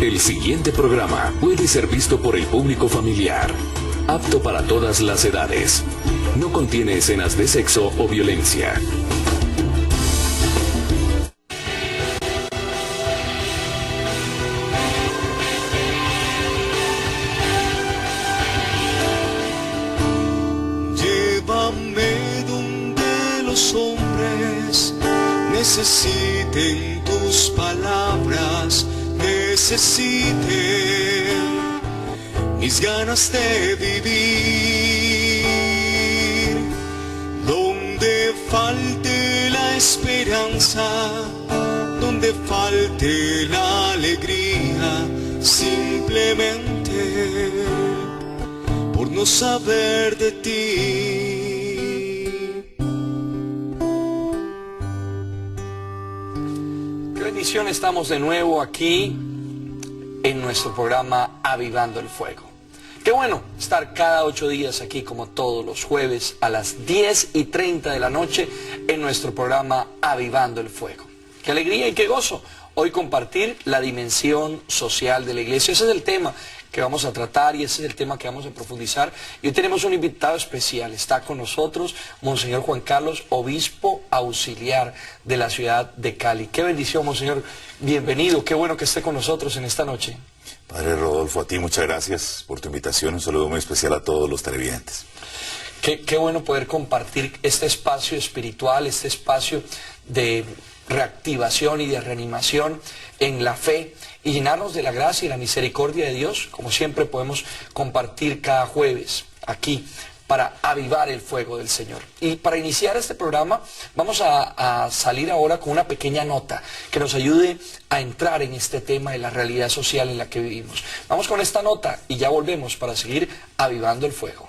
El siguiente programa puede ser visto por el público familiar, apto para todas las edades. No contiene escenas de sexo o violencia. Llévame donde los hombres necesiten tus palabras, necesiten mis ganas de vivir, donde falte la esperanza, donde falte la alegría, simplemente por no saber de ti. Qué bendición, estamos de nuevo aquí en nuestro programa Avivando el Fuego. Qué bueno estar cada 8 días aquí como todos los jueves a las 10:30 de la noche en nuestro programa Avivando el Fuego. Qué alegría y qué gozo hoy compartir la dimensión social de la iglesia. Ese es el tema que vamos a tratar y ese es el tema que vamos a profundizar. Y hoy tenemos un invitado especial. Está con nosotros Monseñor Juan Carlos, obispo auxiliar de la ciudad de Cali. Qué bendición, Monseñor. Bienvenido. Qué bueno que esté con nosotros en esta noche. Padre Rodolfo, a ti muchas gracias por tu invitación. Un saludo muy especial a todos los televidentes. Qué bueno poder compartir este espacio espiritual, este espacio de reactivación y de reanimación en la fe y llenarnos de la gracia y la misericordia de Dios, como siempre podemos compartir cada jueves aquí para avivar el fuego del Señor. Y para iniciar este programa vamos a salir ahora con una pequeña nota que nos ayude a entrar en este tema de la realidad social en la que vivimos. Vamos con esta nota y ya volvemos para seguir avivando el fuego.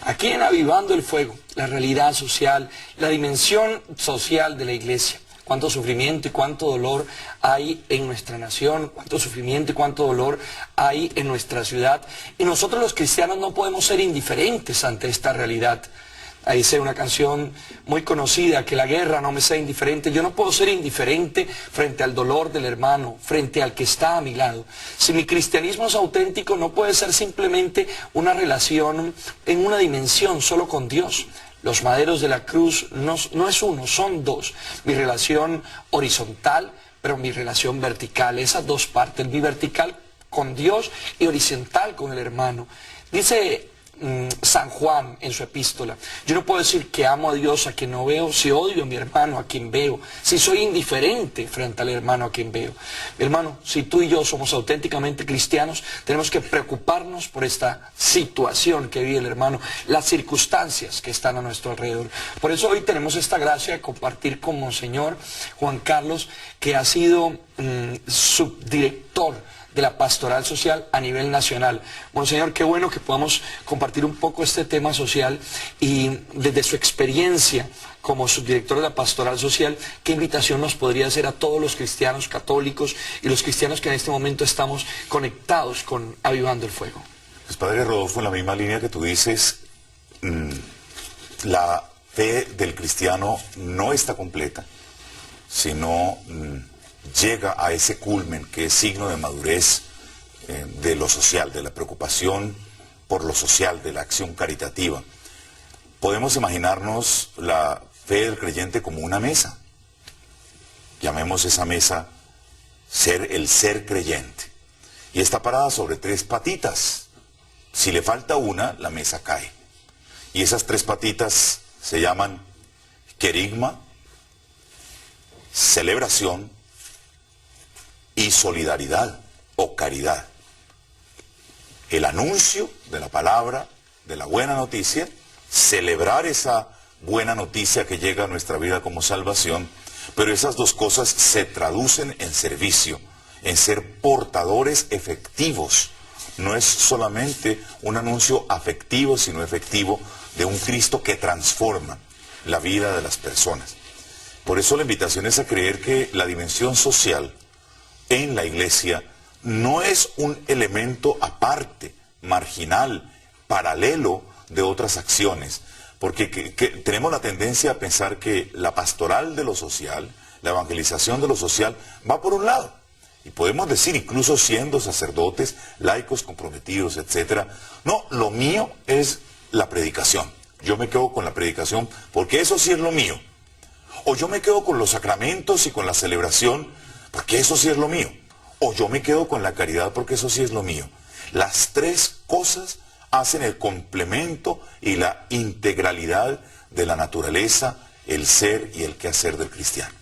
Aquí en Avivando el Fuego, la realidad social, la dimensión social de la iglesia. Cuánto sufrimiento y cuánto dolor hay en nuestra nación, cuánto sufrimiento y cuánto dolor hay en nuestra ciudad. Y nosotros los cristianos no podemos ser indiferentes ante esta realidad. Ahí dice una canción muy conocida, que la guerra no me sea indiferente. Yo no puedo ser indiferente frente al dolor del hermano, frente al que está a mi lado. Si mi cristianismo es auténtico, no puede ser simplemente una relación en una dimensión solo con Dios. Los maderos de la cruz no es uno, son dos. Mi relación horizontal, pero mi relación vertical. Esas dos partes, mi vertical con Dios y horizontal con el hermano. Dice San Juan en su epístola: yo no puedo decir que amo a Dios a quien no veo, si odio a mi hermano a quien veo, si soy indiferente frente al hermano a quien veo. Mi hermano, si tú y yo somos auténticamente cristianos, tenemos que preocuparnos por esta situación que vive el hermano, las circunstancias que están a nuestro alrededor. Por eso hoy tenemos esta gracia de compartir con Monseñor Juan Carlos, que ha sido subdirector de la pastoral social a nivel nacional. Monseñor, qué bueno que podamos compartir un poco este tema social y desde su experiencia como subdirector de la pastoral social, ¿qué invitación nos podría hacer a todos los cristianos católicos y los cristianos que en este momento estamos conectados con Avivando el Fuego? Pues Padre Rodolfo, en la misma línea que tú dices, la fe del cristiano no está completa si no llega a ese culmen que es signo de madurez de lo social, de la preocupación por lo social, de la acción caritativa. Podemos imaginarnos la fe del creyente como una mesa. Llamemos esa mesa el ser creyente. Y está parada sobre 3 patitas. Si le falta una, la mesa cae. Y esas 3 patitas se llaman querigma, celebración y solidaridad o caridad. El anuncio de la palabra, de la buena noticia, celebrar esa buena noticia que llega a nuestra vida como salvación, pero esas 2 cosas se traducen en servicio, en ser portadores efectivos. No es solamente un anuncio afectivo, sino efectivo de un Cristo que transforma la vida de las personas. Por eso la invitación es a creer que la dimensión social en la iglesia no es un elemento aparte, marginal, paralelo de otras acciones, porque tenemos la tendencia a pensar que la pastoral de lo social, la evangelización de lo social, va por un lado. Y podemos decir, incluso siendo sacerdotes, laicos comprometidos, etc. No, lo mío es la predicación. Yo me quedo con la predicación porque eso sí es lo mío. O yo me quedo con los sacramentos y con la celebración porque eso sí es lo mío. O yo me quedo con la caridad porque eso sí es lo mío. Las 3 cosas hacen el complemento y la integralidad de la naturaleza, el ser y el quehacer del cristiano.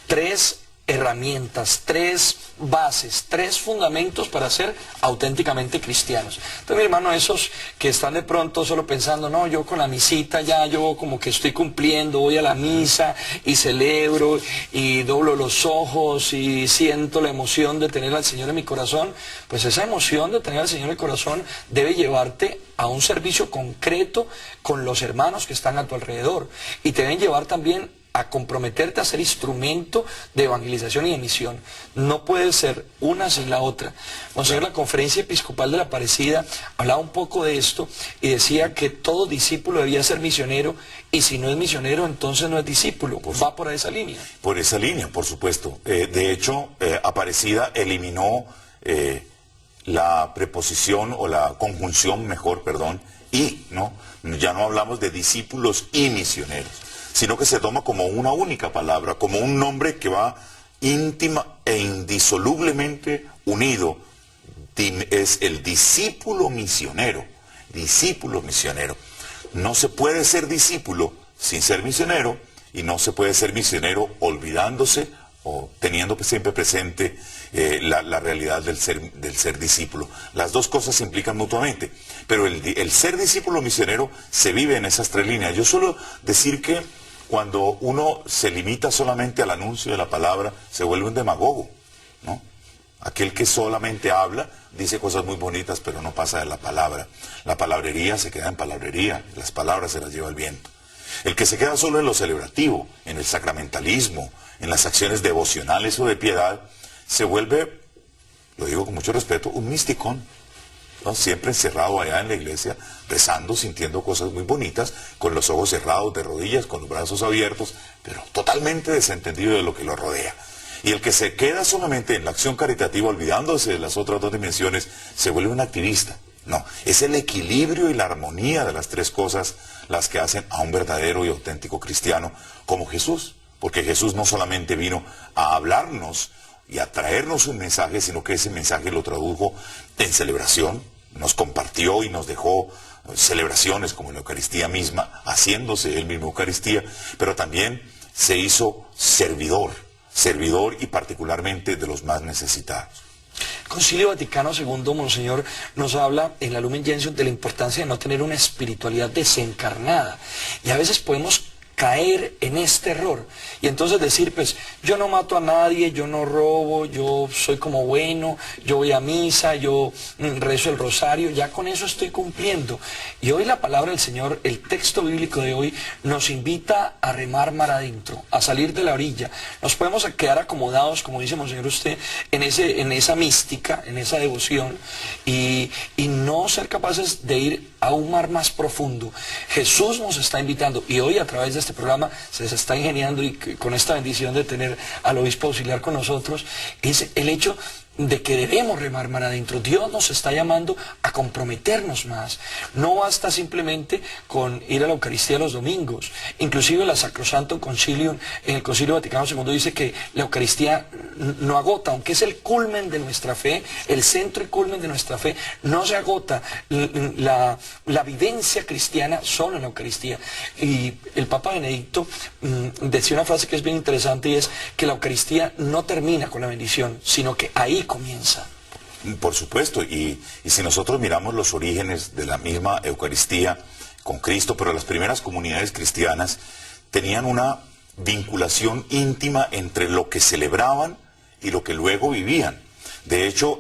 3 herramientas, 3 bases, 3 fundamentos para ser auténticamente cristianos. Entonces, mi hermano, esos que están de pronto solo pensando, no, yo con la misita ya yo como que estoy cumpliendo, voy a la misa y celebro y doblo los ojos y siento la emoción de tener al Señor en mi corazón, pues esa emoción de tener al Señor en el corazón debe llevarte a un servicio concreto con los hermanos que están a tu alrededor, y te deben llevar también a comprometerte a ser instrumento de evangelización y de misión. No puede ser una sin la otra. Monseñor, la Conferencia Episcopal de la Aparecida hablaba un poco de esto y decía que todo discípulo debía ser misionero, y si no es misionero, entonces no es discípulo. Va por esa línea. Por esa línea, por supuesto. De hecho, Aparecida eliminó la preposición o la conjunción, y, ¿no? Ya no hablamos de discípulos y misioneros, sino que se toma como una única palabra, como un nombre que va íntima e indisolublemente unido. Es el discípulo misionero, discípulo misionero. No se puede ser discípulo sin ser misionero, y no se puede ser misionero olvidándose o teniendo siempre presente la realidad del ser discípulo. Las 2 cosas se implican mutuamente, pero el ser discípulo misionero se vive en esas 3 líneas. Yo suelo decir que cuando uno se limita solamente al anuncio de la palabra, se vuelve un demagogo, ¿no? Aquel que solamente habla, dice cosas muy bonitas, pero no pasa de la palabra. La palabrería se queda en palabrería, las palabras se las lleva el viento. El que se queda solo en lo celebrativo, en el sacramentalismo, en las acciones devocionales o de piedad, se vuelve, lo digo con mucho respeto, un misticón, ¿no? Siempre encerrado allá en la iglesia, rezando, sintiendo cosas muy bonitas, con los ojos cerrados, de rodillas, con los brazos abiertos, pero totalmente desentendido de lo que lo rodea. Y el que se queda solamente en la acción caritativa, olvidándose de las otras 2 dimensiones, se vuelve un activista. No, es el equilibrio y la armonía de las 3 cosas las que hacen a un verdadero y auténtico cristiano como Jesús. Porque Jesús no solamente vino a hablarnos y a traernos un mensaje, sino que ese mensaje lo tradujo en celebración, nos compartió y nos dejó celebraciones como la Eucaristía misma, haciéndose él mismo Eucaristía, pero también se hizo servidor y particularmente de los más necesitados. El Concilio Vaticano II, Monseñor, nos habla en la Lumen Gentium de la importancia de no tener una espiritualidad desencarnada, y a veces podemos caer en este error y entonces decir, pues yo no mato a nadie, yo no robo, yo soy como bueno, yo voy a misa, yo rezo el rosario, ya con eso estoy cumpliendo. Y hoy la palabra del Señor, el texto bíblico de hoy, nos invita a remar mar adentro, a salir de la orilla. Nos podemos quedar acomodados, como dice Monseñor usted, en esa mística, en esa devoción, y no ser capaces de ir a un mar más profundo. Jesús nos está invitando, y hoy a través de este programa se les está ingeniando, y con esta bendición de tener al obispo auxiliar con nosotros, es el hecho de que debemos remar mar adentro. Dios nos está llamando a comprometernos más. No basta simplemente con ir a la Eucaristía los domingos. Inclusive la Sacrosanto Concilium, en el Concilio Vaticano II, dice que la Eucaristía no agota, aunque es el culmen de nuestra fe, el centro y culmen de nuestra fe, no se agota la vivencia cristiana solo en la Eucaristía. Y el Papa Benedicto decía una frase que es bien interesante, y es que la Eucaristía no termina con la bendición, sino que ahí comienza. Por supuesto, y si nosotros miramos los orígenes de la misma Eucaristía con Cristo, pero las primeras comunidades cristianas tenían una vinculación íntima entre lo que celebraban y lo que luego vivían. De hecho,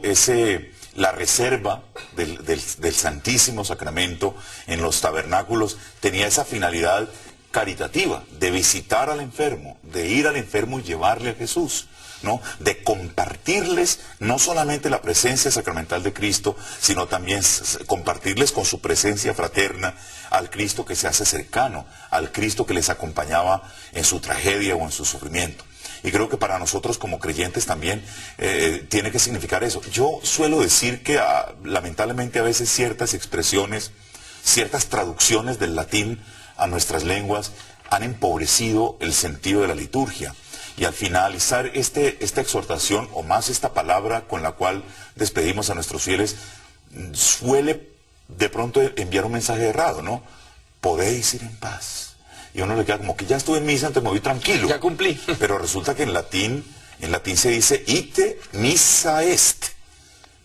la reserva del Santísimo Sacramento en los tabernáculos tenía esa finalidad caritativa, de visitar al enfermo, de ir al enfermo y llevarle a Jesús, ¿no? De compartirles no solamente la presencia sacramental de Cristo, sino también compartirles con su presencia fraterna al Cristo que se hace cercano, al Cristo que les acompañaba en su tragedia o en su sufrimiento. Y creo que para nosotros como creyentes también tiene que significar eso. Yo suelo decir que lamentablemente a veces ciertas expresiones, ciertas traducciones del latín a nuestras lenguas han empobrecido el sentido de la liturgia. Y al finalizar esta exhortación, o más esta palabra con la cual despedimos a nuestros fieles, suele de pronto enviar un mensaje errado, ¿no? Podéis ir en paz. Y a uno le queda como que ya estuve en misa, entonces me voy tranquilo. Ya cumplí. Pero resulta que en latín se dice ite missa est.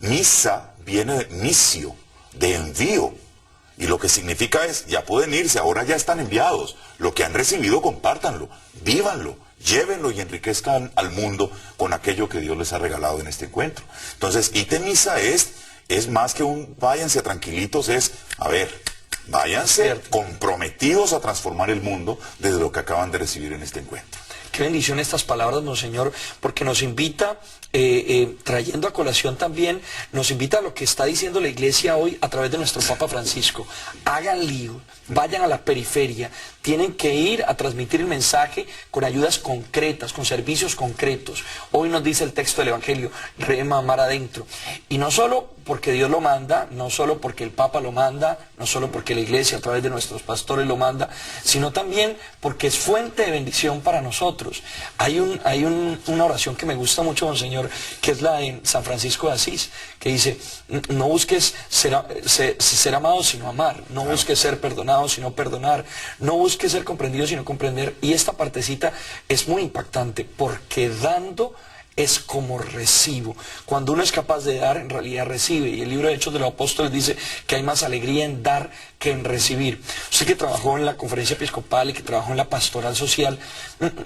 Misa viene de misio, de envío. Y lo que significa es, ya pueden irse, ahora ya están enviados. Lo que han recibido, compártanlo, vívanlo, llévenlo y enriquezcan al mundo con aquello que Dios les ha regalado en este encuentro. Entonces, ite missa est es más que un váyanse tranquilitos, es, a ver, váyanse comprometidos a transformar el mundo desde lo que acaban de recibir en este encuentro. Qué bendición estas palabras, Monseñor, porque nos invita, trayendo a colación también, nos invita a lo que está diciendo la Iglesia hoy a través de nuestro Papa Francisco. Hagan lío, vayan a la periferia, tienen que ir a transmitir el mensaje con ayudas concretas, con servicios concretos. Hoy nos dice el texto del Evangelio, rema mar adentro. Y no solo porque Dios lo manda, no solo porque el Papa lo manda, no solo porque la Iglesia a través de nuestros pastores lo manda, sino también porque es fuente de bendición para nosotros. Hay una oración que me gusta mucho, Monseñor, que es la de San Francisco de Asís, que dice, no busques ser amado sino amar, no busques ser perdonado sino perdonar, no busques ser comprendido sino comprender. Y esta partecita es muy impactante, porque dando es como recibo. Cuando uno es capaz de dar, en realidad recibe. Y el libro de Hechos de los Apóstoles dice que hay más alegría en dar que en recibir. Usted que trabajó en la conferencia episcopal y que trabajó en la pastoral social,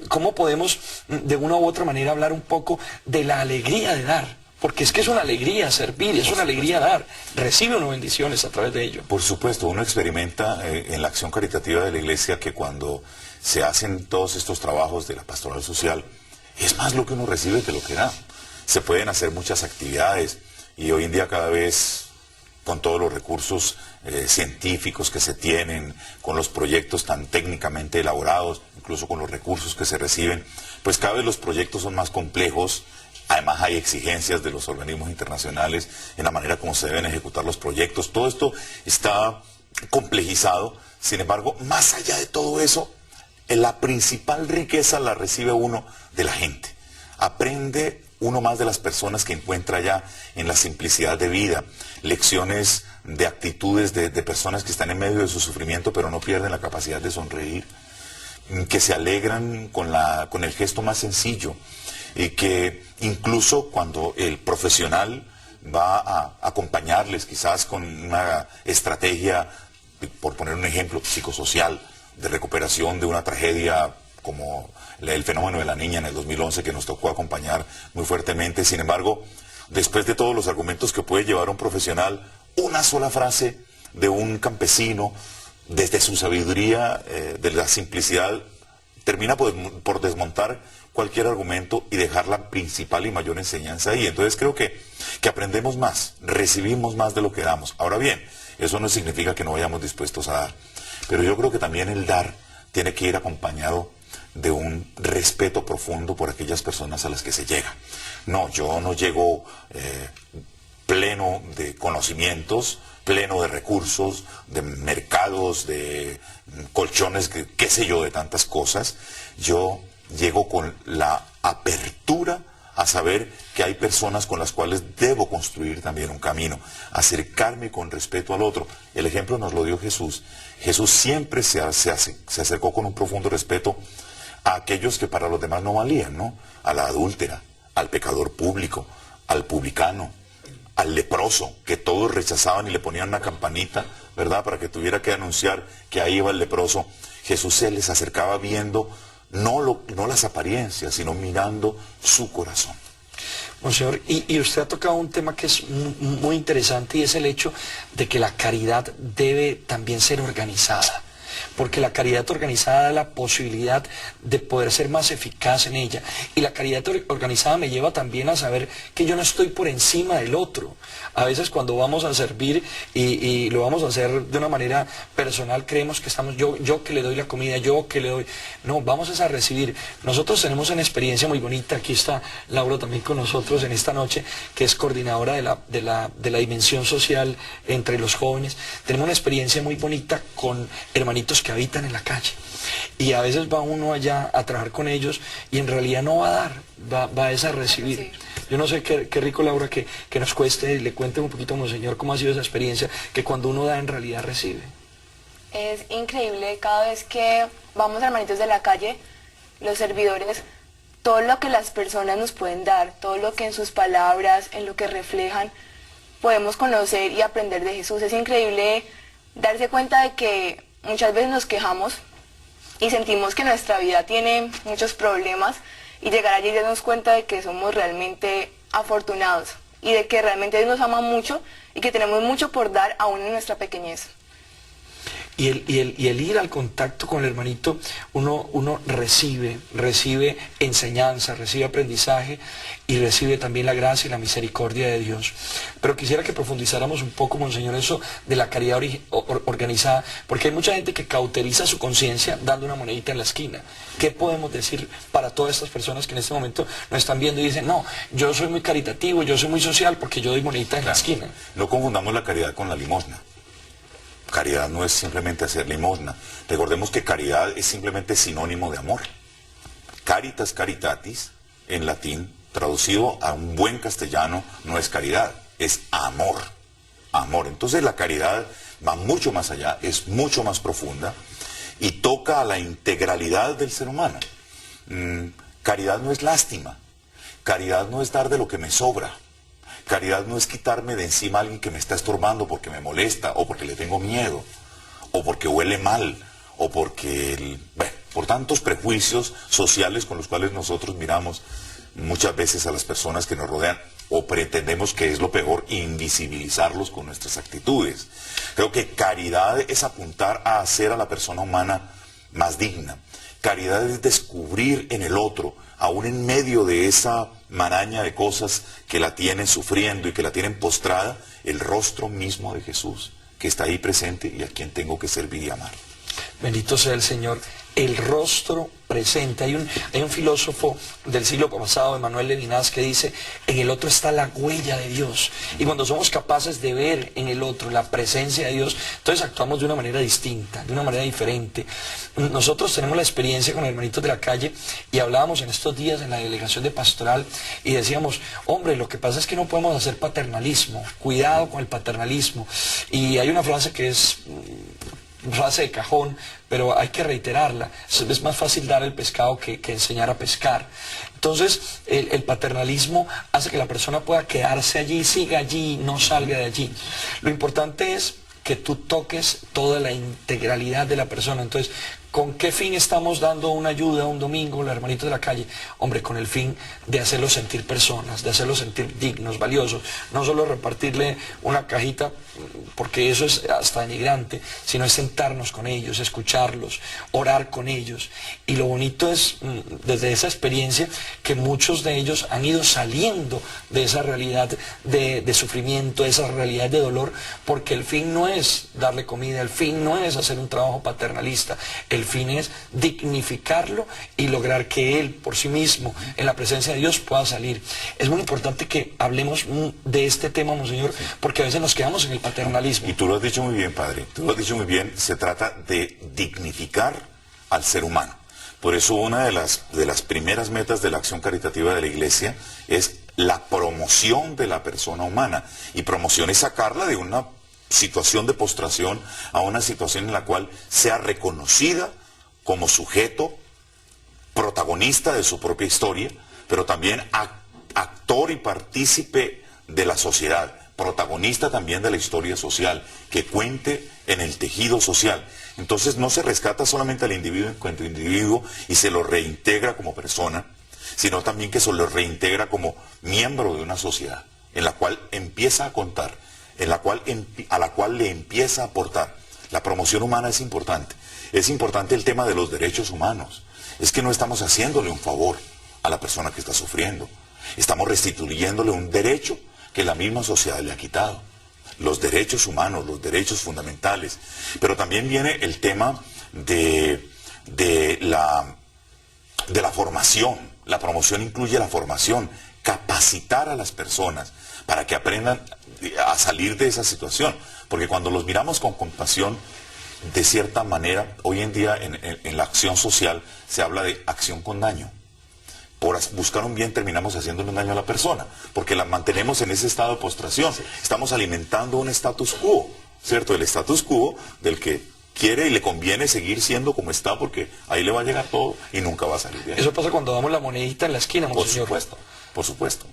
¿cómo podemos de una u otra manera hablar un poco de la alegría de dar? Porque es que es una alegría servir, es una alegría dar. Recibe uno bendiciones a través de ello. Por supuesto, uno experimenta en la acción caritativa de la Iglesia que cuando se hacen todos estos trabajos de la pastoral social, es más lo que uno recibe que lo que da. Se pueden hacer muchas actividades y hoy en día cada vez con todos los recursos científicos que se tienen, con los proyectos tan técnicamente elaborados, incluso con los recursos que se reciben, pues cada vez los proyectos son más complejos. Además hay exigencias de los organismos internacionales en la manera como se deben ejecutar los proyectos. Todo esto está complejizado. Sin embargo, más allá de todo eso, la principal riqueza la recibe uno de la gente. Aprende uno más de las personas que encuentra ya en la simplicidad de vida, lecciones de actitudes de personas que están en medio de su sufrimiento pero no pierden la capacidad de sonreír, que se alegran con el gesto más sencillo, y que incluso cuando el profesional va a acompañarles quizás con una estrategia, por poner un ejemplo, psicosocial, de recuperación de una tragedia como el fenómeno de la niña en el 2011 que nos tocó acompañar muy fuertemente. Sin embargo, después de todos los argumentos que puede llevar un profesional, una sola frase de un campesino, desde su sabiduría, de la simplicidad, termina por desmontar cualquier argumento y dejar la principal y mayor enseñanza ahí. Entonces creo que aprendemos más, recibimos más de lo que damos. Ahora bien, Eso no significa que no vayamos dispuestos a dar. Pero yo creo que también el dar tiene que ir acompañado de un respeto profundo por aquellas personas a las que se llega. No, yo no llego pleno de conocimientos, pleno de recursos, de mercados, de colchones, qué sé yo, de tantas cosas. Yo llego con la apertura a saber que hay personas con las cuales debo construir también un camino, acercarme con respeto al otro. El ejemplo nos lo dio Jesús. Jesús siempre se acercó con un profundo respeto a aquellos que para los demás no valían, ¿no? A la adúltera, al pecador público, al publicano, al leproso, que todos rechazaban y le ponían una campanita, ¿verdad?, para que tuviera que anunciar que ahí iba el leproso. Jesús se les acercaba viendo no las apariencias, sino mirando su corazón. Monseñor, y usted ha tocado un tema que es muy interesante, y es el hecho de que la caridad debe también ser organizada. Porque la caridad organizada da la posibilidad de poder ser más eficaz en ella. Y la caridad organizada me lleva también a saber que yo no estoy por encima del otro. A veces cuando vamos a servir y lo vamos a hacer de una manera personal, creemos que estamos, yo que le doy la comida, yo que le doy... No, vamos a recibir. Nosotros tenemos una experiencia muy bonita. Aquí está Laura también con nosotros en esta noche, que es coordinadora de la dimensión social entre los jóvenes. Tenemos una experiencia muy bonita con hermanitos que habitan en la calle, y a veces va uno allá a trabajar con ellos y en realidad no va a dar, va a recibir. Sí. Yo no sé qué rico, Laura, que nos cueste, le cuente un poquito, Monseñor, cómo ha sido esa experiencia, que cuando uno da en realidad recibe. Es increíble cada vez que vamos a hermanitos de la calle, los servidores, todo lo que las personas nos pueden dar, todo lo que en sus palabras, en lo que reflejan, podemos conocer y aprender de Jesús. Es increíble darse cuenta de que muchas veces nos quejamos y sentimos que nuestra vida tiene muchos problemas, y llegar allí y darnos cuenta de que somos realmente afortunados y de que realmente Dios nos ama mucho y que tenemos mucho por dar aún en nuestra pequeñez. Y el ir al contacto con el hermanito, uno recibe enseñanza, recibe aprendizaje y recibe también la gracia y la misericordia de Dios. Pero quisiera que profundizáramos un poco, Monseñor, eso de la caridad organizada, porque hay mucha gente que cauteriza su conciencia dando una monedita en la esquina. ¿Qué podemos decir para todas estas personas que en este momento nos están viendo y dicen, no, yo soy muy caritativo, yo soy muy social porque yo doy monedita en la esquina? No confundamos la caridad con la limosna. Caridad no es simplemente hacer limosna. Recordemos que caridad es simplemente sinónimo de amor. Caritas caritatis, en latín, traducido a un buen castellano, no es caridad, es amor. Amor. Entonces la caridad va mucho más allá, es mucho más profunda y toca a la integralidad del ser humano. Caridad no es lástima. Caridad no es dar de lo que me sobra. Caridad no es quitarme de encima a alguien que me está estorbando porque me molesta, o porque le tengo miedo, o porque huele mal, o porque, por tantos prejuicios sociales con los cuales nosotros miramos muchas veces a las personas que nos rodean, o pretendemos que es lo peor, invisibilizarlos con nuestras actitudes. Creo que caridad es apuntar a hacer a la persona humana más digna. Caridad es descubrir en el otro, aún en medio de esa maraña de cosas que la tienen sufriendo y que la tienen postrada, el rostro mismo de Jesús, que está ahí presente y a quien tengo que servir y amar. Bendito sea el Señor. El rostro presente. Hay un filósofo del siglo pasado, Emmanuel Levinas, que dice, en el otro está la huella de Dios. Y cuando somos capaces de ver en el otro la presencia de Dios, entonces actuamos de una manera distinta, de una manera diferente. Nosotros tenemos la experiencia con hermanitos de la calle y hablábamos en estos días en la delegación de pastoral y decíamos, hombre, lo que pasa es que no podemos hacer paternalismo, cuidado con el paternalismo. Y hay una frase que es frase de cajón, pero hay que reiterarla. Es más fácil dar el pescado que enseñar a pescar. Entonces, el paternalismo hace que la persona pueda quedarse allí, siga allí, no salga de allí. Lo importante es que tú toques toda la integralidad de la persona. Entonces, ¿con qué fin estamos dando una ayuda un domingo, los hermanitos de la calle? Hombre, con el fin de hacerlos sentir personas, de hacerlos sentir dignos, valiosos. No solo repartirle una cajita, porque eso es hasta denigrante, sino es sentarnos con ellos, escucharlos, orar con ellos. Y lo bonito es, desde esa experiencia, que muchos de ellos han ido saliendo de esa realidad de sufrimiento, de esa realidad de dolor, porque el fin no es darle comida, el fin no es hacer un trabajo paternalista, el fin es dignificarlo y lograr que él por sí mismo, en la presencia de Dios, pueda salir. Es muy importante que hablemos de este tema, monseñor, porque a veces nos quedamos en el paternalismo. Y tú lo has dicho muy bien, padre, tú lo has dicho muy bien, se trata de dignificar al ser humano. Por eso una de las primeras metas de la acción caritativa de la Iglesia es la promoción de la persona humana. Y promoción es sacarla de una situación de postración a una situación en la cual sea reconocida como sujeto, protagonista de su propia historia, pero también actor y partícipe de la sociedad, protagonista también de la historia social, que cuente en el tejido social. Entonces no se rescata solamente al individuo en cuanto individuo y se lo reintegra como persona, sino también que se lo reintegra como miembro de una sociedad, en la cual empieza a contar, a la cual le empieza a aportar. La promoción humana es importante. Es importante el tema de los derechos humanos. Es que no estamos haciéndole un favor a la persona que está sufriendo. Estamos restituyéndole un derecho que la misma sociedad le ha quitado. Los derechos humanos, los derechos fundamentales. Pero también viene el tema de la formación. La promoción incluye la formación, capacitar a las personas para que aprendan a salir de esa situación. Porque cuando los miramos con compasión, de cierta manera, hoy en día en la acción social se habla de acción con daño. Por buscar un bien terminamos haciéndole un daño a la persona, porque la mantenemos en ese estado de postración. Estamos alimentando un status quo, ¿cierto? El status quo del que quiere y le conviene seguir siendo como está, porque ahí le va a llegar todo y nunca va a salir bien. Eso pasa cuando damos la monedita en la esquina, monseñor. Por supuesto.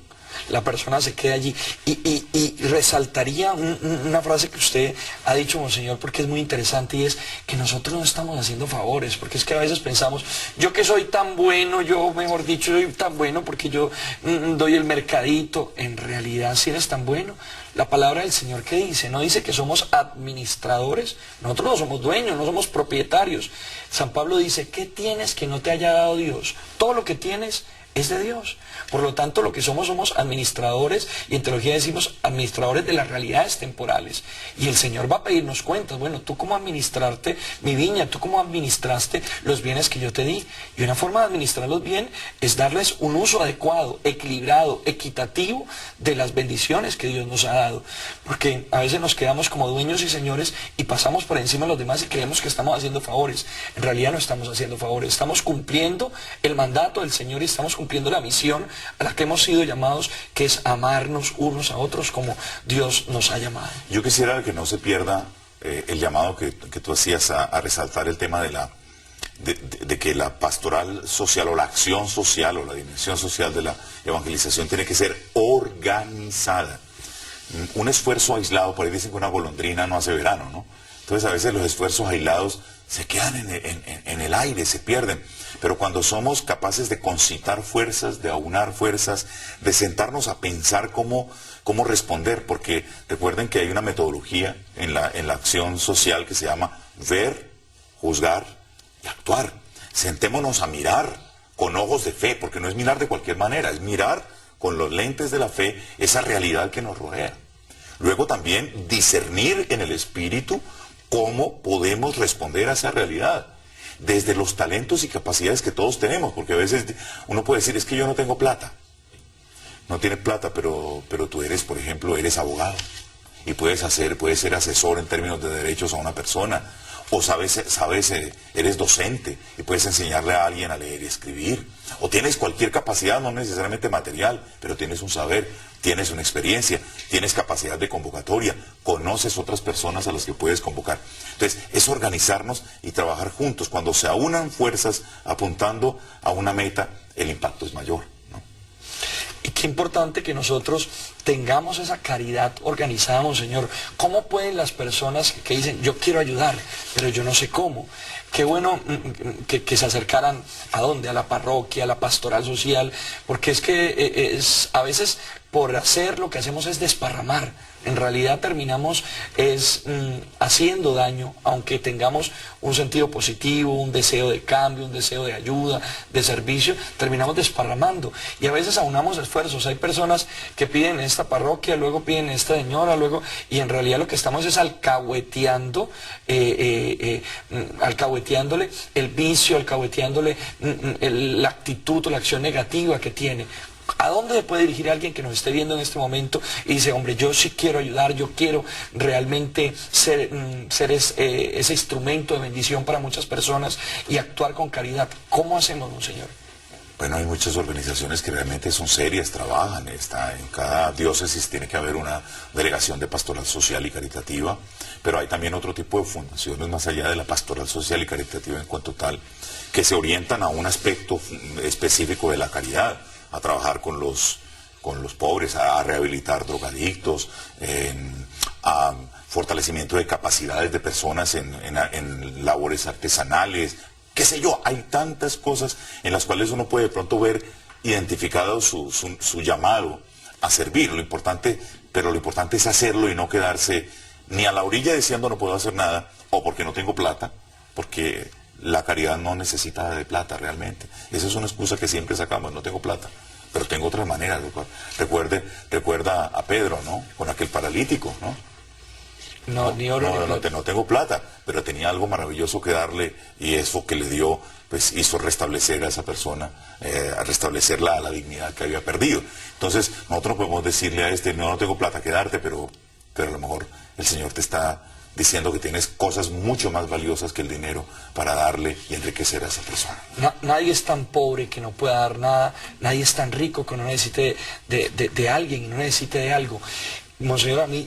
La persona se queda allí. Y resaltaría una frase que usted ha dicho, monseñor, porque es muy interesante, y es que nosotros no estamos haciendo favores, porque es que a veces pensamos, yo que soy tan bueno, yo mejor dicho, soy tan bueno porque yo doy el mercadito. En realidad, si eres tan bueno, la palabra del Señor, ¿qué dice? No dice que somos administradores, nosotros no somos dueños, no somos propietarios. San Pablo dice, ¿qué tienes que no te haya dado Dios? Todo lo que tienes es de Dios. Por lo tanto, lo que somos administradores, y en teología decimos administradores de las realidades temporales. Y el Señor va a pedirnos cuentas. Bueno, tú cómo administraste mi viña, tú cómo administraste los bienes que yo te di. Y una forma de administrarlos bien es darles un uso adecuado, equilibrado, equitativo de las bendiciones que Dios nos ha dado. Porque a veces nos quedamos como dueños y señores y pasamos por encima de los demás y creemos que estamos haciendo favores. En realidad no estamos haciendo favores, estamos cumpliendo el mandato del Señor y estamos cumpliendo la misión a la que hemos sido llamados, que es amarnos unos a otros como Dios nos ha llamado. Yo quisiera que no se pierda el llamado que tú hacías a resaltar el tema de que la pastoral social o la acción social o la dimensión social de la evangelización tiene que ser organizada. Un esfuerzo aislado, por ahí dicen que una golondrina no hace verano, ¿no? Entonces a veces los esfuerzos aislados se quedan en el aire, se pierden. Pero cuando somos capaces de concitar fuerzas, de aunar fuerzas, de sentarnos a pensar cómo responder, porque recuerden que hay una metodología en la acción social que se llama ver, juzgar y actuar. Sentémonos a mirar con ojos de fe, porque no es mirar de cualquier manera, es mirar con los lentes de la fe esa realidad que nos rodea. Luego también discernir en el espíritu cómo podemos responder a esa realidad, desde los talentos y capacidades que todos tenemos, porque a veces uno puede decir, es que yo no tengo plata. No tienes plata, pero tú eres, por ejemplo, eres abogado, y puedes ser asesor en términos de derechos a una persona, o eres docente, y puedes enseñarle a alguien a leer y escribir, o tienes cualquier capacidad, no necesariamente material, pero tienes un saber, tienes una experiencia, tienes capacidad de convocatoria, conoces otras personas a las que puedes convocar. Entonces, es organizarnos y trabajar juntos. Cuando se aunan fuerzas apuntando a una meta, el impacto es mayor, ¿no? Y qué importante que nosotros tengamos esa caridad organizada, monseñor. ¿Cómo pueden las personas que dicen, yo quiero ayudar, pero yo no sé cómo? Qué bueno que se acercaran ¿a dónde? A la parroquia, a la pastoral social, porque es que a veces por hacer lo que hacemos es desparramar. En realidad terminamos haciendo daño, aunque tengamos un sentido positivo, un deseo de cambio, un deseo de ayuda, de servicio, terminamos desparramando. Y a veces aunamos esfuerzos. Hay personas que piden en esta esta parroquia, luego piden esta señora, luego, y en realidad lo que estamos es alcahueteando, alcahueteándole el vicio, alcahueteándole la actitud o la acción negativa que tiene. ¿A dónde se puede dirigir a alguien que nos esté viendo en este momento y dice, hombre, yo sí quiero ayudar, yo quiero realmente ser ese instrumento de bendición para muchas personas y actuar con caridad? ¿Cómo hacemos, monseñor? Bueno, hay muchas organizaciones que realmente son serias, trabajan. En cada diócesis tiene que haber una delegación de pastoral social y caritativa, pero hay también otro tipo de fundaciones más allá de la pastoral social y caritativa en cuanto tal, que se orientan a un aspecto específico de la caridad, a trabajar con los pobres, a rehabilitar drogadictos, a fortalecimiento de capacidades de personas en labores artesanales, qué sé yo. Hay tantas cosas en las cuales uno puede de pronto ver identificado su llamado a servir. Lo importante es hacerlo y no quedarse ni a la orilla diciendo no puedo hacer nada, o porque no tengo plata, porque la caridad no necesita de plata realmente. Esa es una excusa que siempre sacamos, no tengo plata, pero tengo otras maneras. Recuerda a Pedro, ¿no? Con aquel paralítico, ¿no? No tengo plata, pero tenía algo maravilloso que darle, y eso que le dio, pues hizo restablecer a esa persona, a restablecerla a la dignidad que había perdido. Entonces, nosotros podemos decirle a no tengo plata que darte, pero a lo mejor el Señor te está diciendo que tienes cosas mucho más valiosas que el dinero para darle y enriquecer a esa persona. Nadie es tan pobre que no pueda dar nada, nadie es tan rico que no necesite de alguien y no necesite de algo. Monseñor, a mí,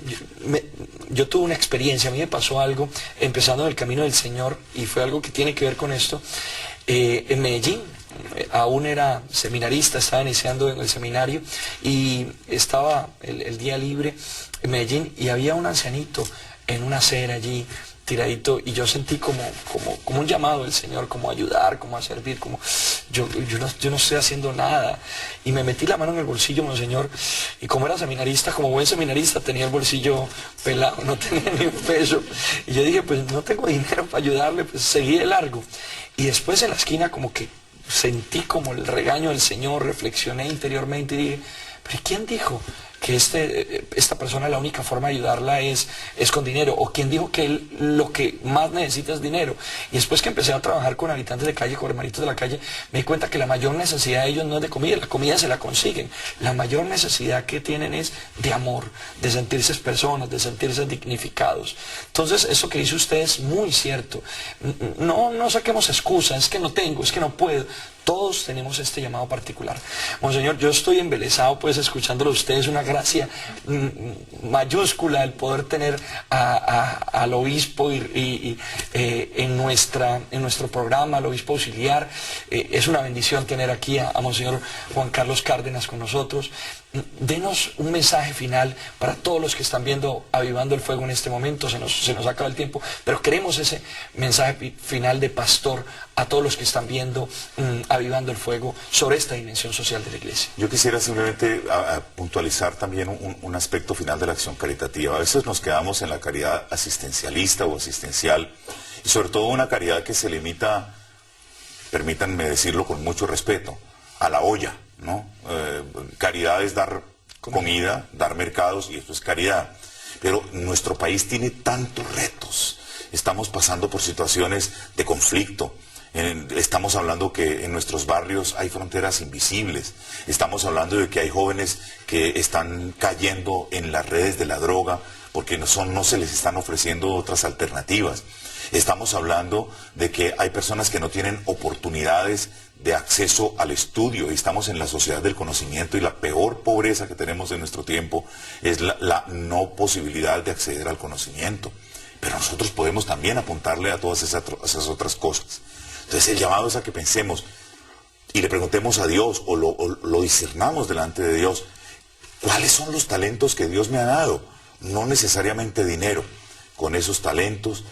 yo tuve una experiencia, a mí me pasó algo empezando en el camino del Señor, y fue algo que tiene que ver con esto. En Medellín, aún era seminarista, estaba iniciando en el seminario, y estaba el día libre en Medellín, y había un ancianito en una acera allí, tiradito, y yo sentí como un llamado del Señor, como a ayudar, como a servir, como yo no estoy haciendo nada, y me metí la mano en el bolsillo, monseñor, y como era seminarista, como buen seminarista, tenía el bolsillo pelado, no tenía ni un peso, y yo dije, pues no tengo dinero para ayudarle, pues seguí de largo, y después en la esquina como que sentí como el regaño del Señor, reflexioné interiormente y dije, pero ¿quién dijo que esta persona la única forma de ayudarla es con dinero? ¿O quién dijo que él lo que más necesita es dinero? Y después que empecé a trabajar con habitantes de calle, con hermanitos de la calle, me di cuenta que la mayor necesidad de ellos no es de comida, la comida se la consiguen. La mayor necesidad que tienen es de amor, de sentirse personas, de sentirse dignificados. Entonces, eso que dice usted es muy cierto. No saquemos excusas, es que no tengo, es que no puedo. Todos tenemos este llamado particular. Monseñor, yo estoy embelesado pues escuchándolo a usted, es una gracia mayúscula el poder tener al obispo en nuestro programa, al obispo auxiliar. Es una bendición tener aquí a Monseñor Juan Carlos Cárdenas con nosotros. Denos un mensaje final para todos los que están viendo Avivando el Fuego en este momento. Se nos acaba el tiempo, pero queremos ese mensaje final de pastor a todos los que están viendo Avivando el Fuego sobre esta dimensión social de la Iglesia. Yo quisiera simplemente puntualizar también un aspecto final de la acción caritativa. A veces nos quedamos en la caridad asistencialista o asistencial, y sobre todo una caridad que se limita, permítanme decirlo con mucho respeto, a la olla, ¿no? Caridad es dar comida, dar mercados, y esto es caridad. Pero nuestro país tiene tantos retos. Estamos pasando por situaciones de conflicto. Estamos hablando que en nuestros barrios hay fronteras invisibles. Estamos hablando de que hay jóvenes que están cayendo en las redes de la droga porque no se les están ofreciendo otras alternativas. Estamos hablando de que hay personas que no tienen oportunidades de acceso al estudio, y estamos en la sociedad del conocimiento, y la peor pobreza que tenemos en nuestro tiempo es la no posibilidad de acceder al conocimiento. Pero nosotros podemos también apuntarle a todas esas otras cosas. Entonces el llamado es a que pensemos y le preguntemos a Dios, o lo discernamos delante de Dios, ¿cuáles son los talentos que Dios me ha dado? No necesariamente dinero. Con esos talentos,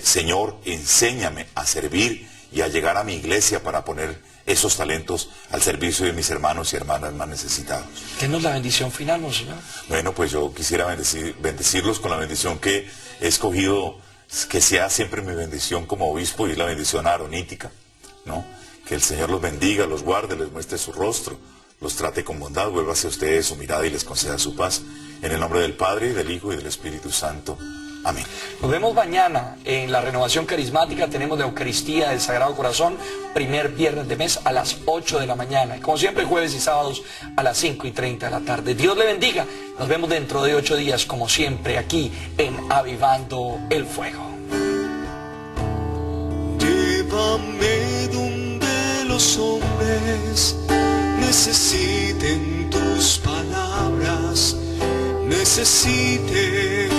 Señor, enséñame a servir y a llegar a mi iglesia para poner esos talentos al servicio de mis hermanos y hermanas más necesitados. Denos la bendición final, monseñor. Bueno, pues yo quisiera bendecirlos con la bendición que he escogido, que sea siempre mi bendición como obispo, y es la bendición aronítica, ¿no? Que el Señor los bendiga, los guarde, les muestre su rostro, los trate con bondad, vuelva hacia ustedes su mirada y les conceda su paz. En el nombre del Padre, y del Hijo, y del Espíritu Santo. Amén. Nos vemos mañana en la Renovación Carismática. Tenemos la Eucaristía del Sagrado Corazón, primer viernes de mes a las 8 de la mañana. Y como siempre, jueves y sábados a las 5:30 de la tarde. Dios le bendiga. Nos vemos dentro de 8 días, como siempre, aquí en Avivando el Fuego. Llévame donde los hombres necesiten tus palabras, necesiten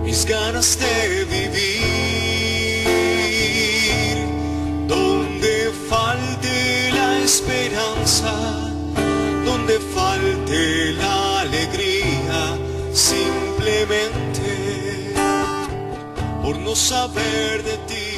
mis ganas de vivir, donde falte la esperanza, donde falte la alegría, simplemente por no saber de ti.